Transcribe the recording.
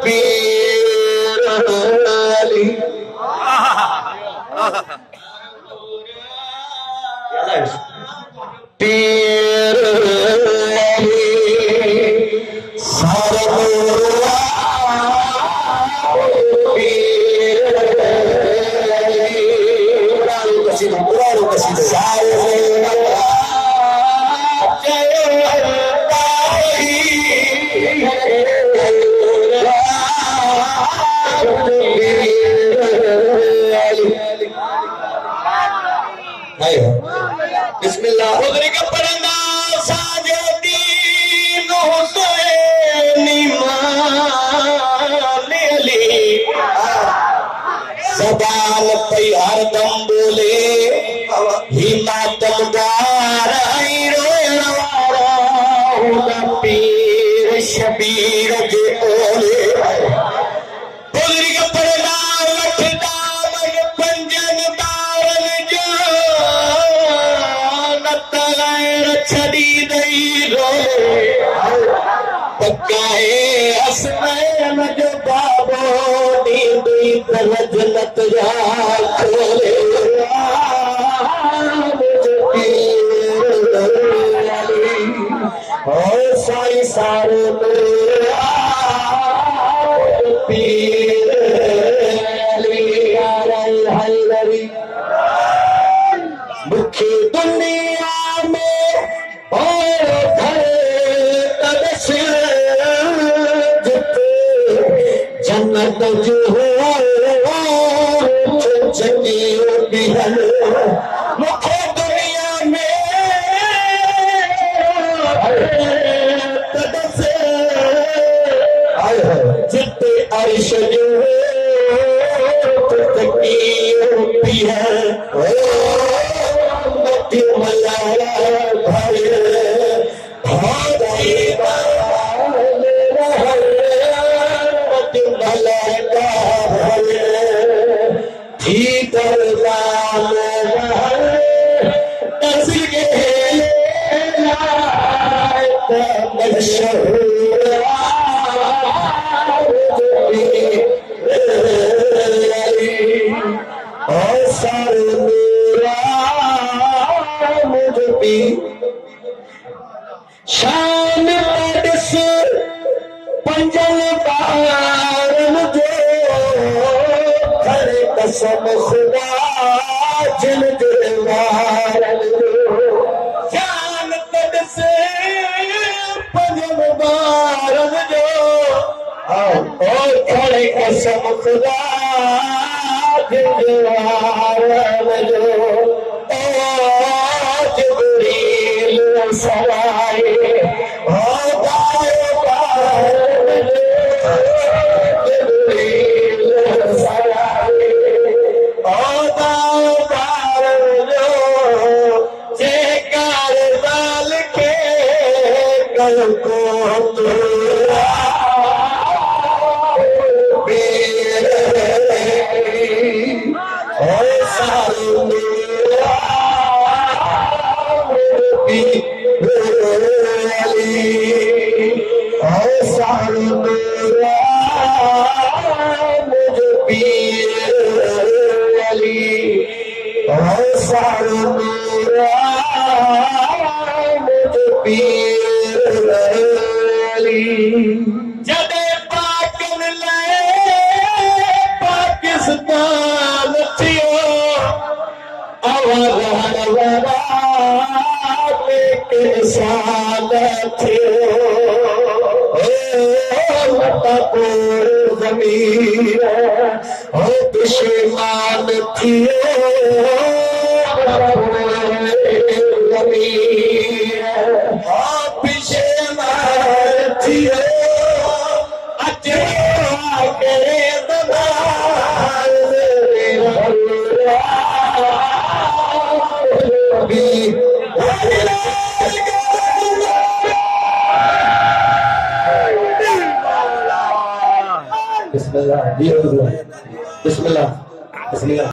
पीर अली पीर अली सारे पीर अली बिस्मिल्लाह उधर का पढ़ना साजे दीन हुसैन इमाम अली ज़बान पे हरदम बोले हिम्मतदार रोना पीर शबीर जे बोले उधर का पढ़ना लठदा मन पंजन दारन जो छड़ी दई रोले पक्काए हसनैन जो बाबो नींदी तरज लत जा खोले ओ साई सारे पीर अली हैदरी मुखी दुनिया जन्नत जो हो बिहल मुखे दुनिया में तदसे जिते अर्श जो बिहल मलाला भरे शान से पंजन बारन जो खरे कसम खुदा जिन दिलवारन शान से पंजन बारन जो खरे कसम खुदा जिन दिलवारन जो जिब्रील सवाए जदे पाकन ले पाकिस्तान थियो अवरहन वरा किसान थियो लतापुर जमीन हो दुश्मन थियो बिस्मिल्लाह बिस्मिल्लाह बिस्मिल्लाह।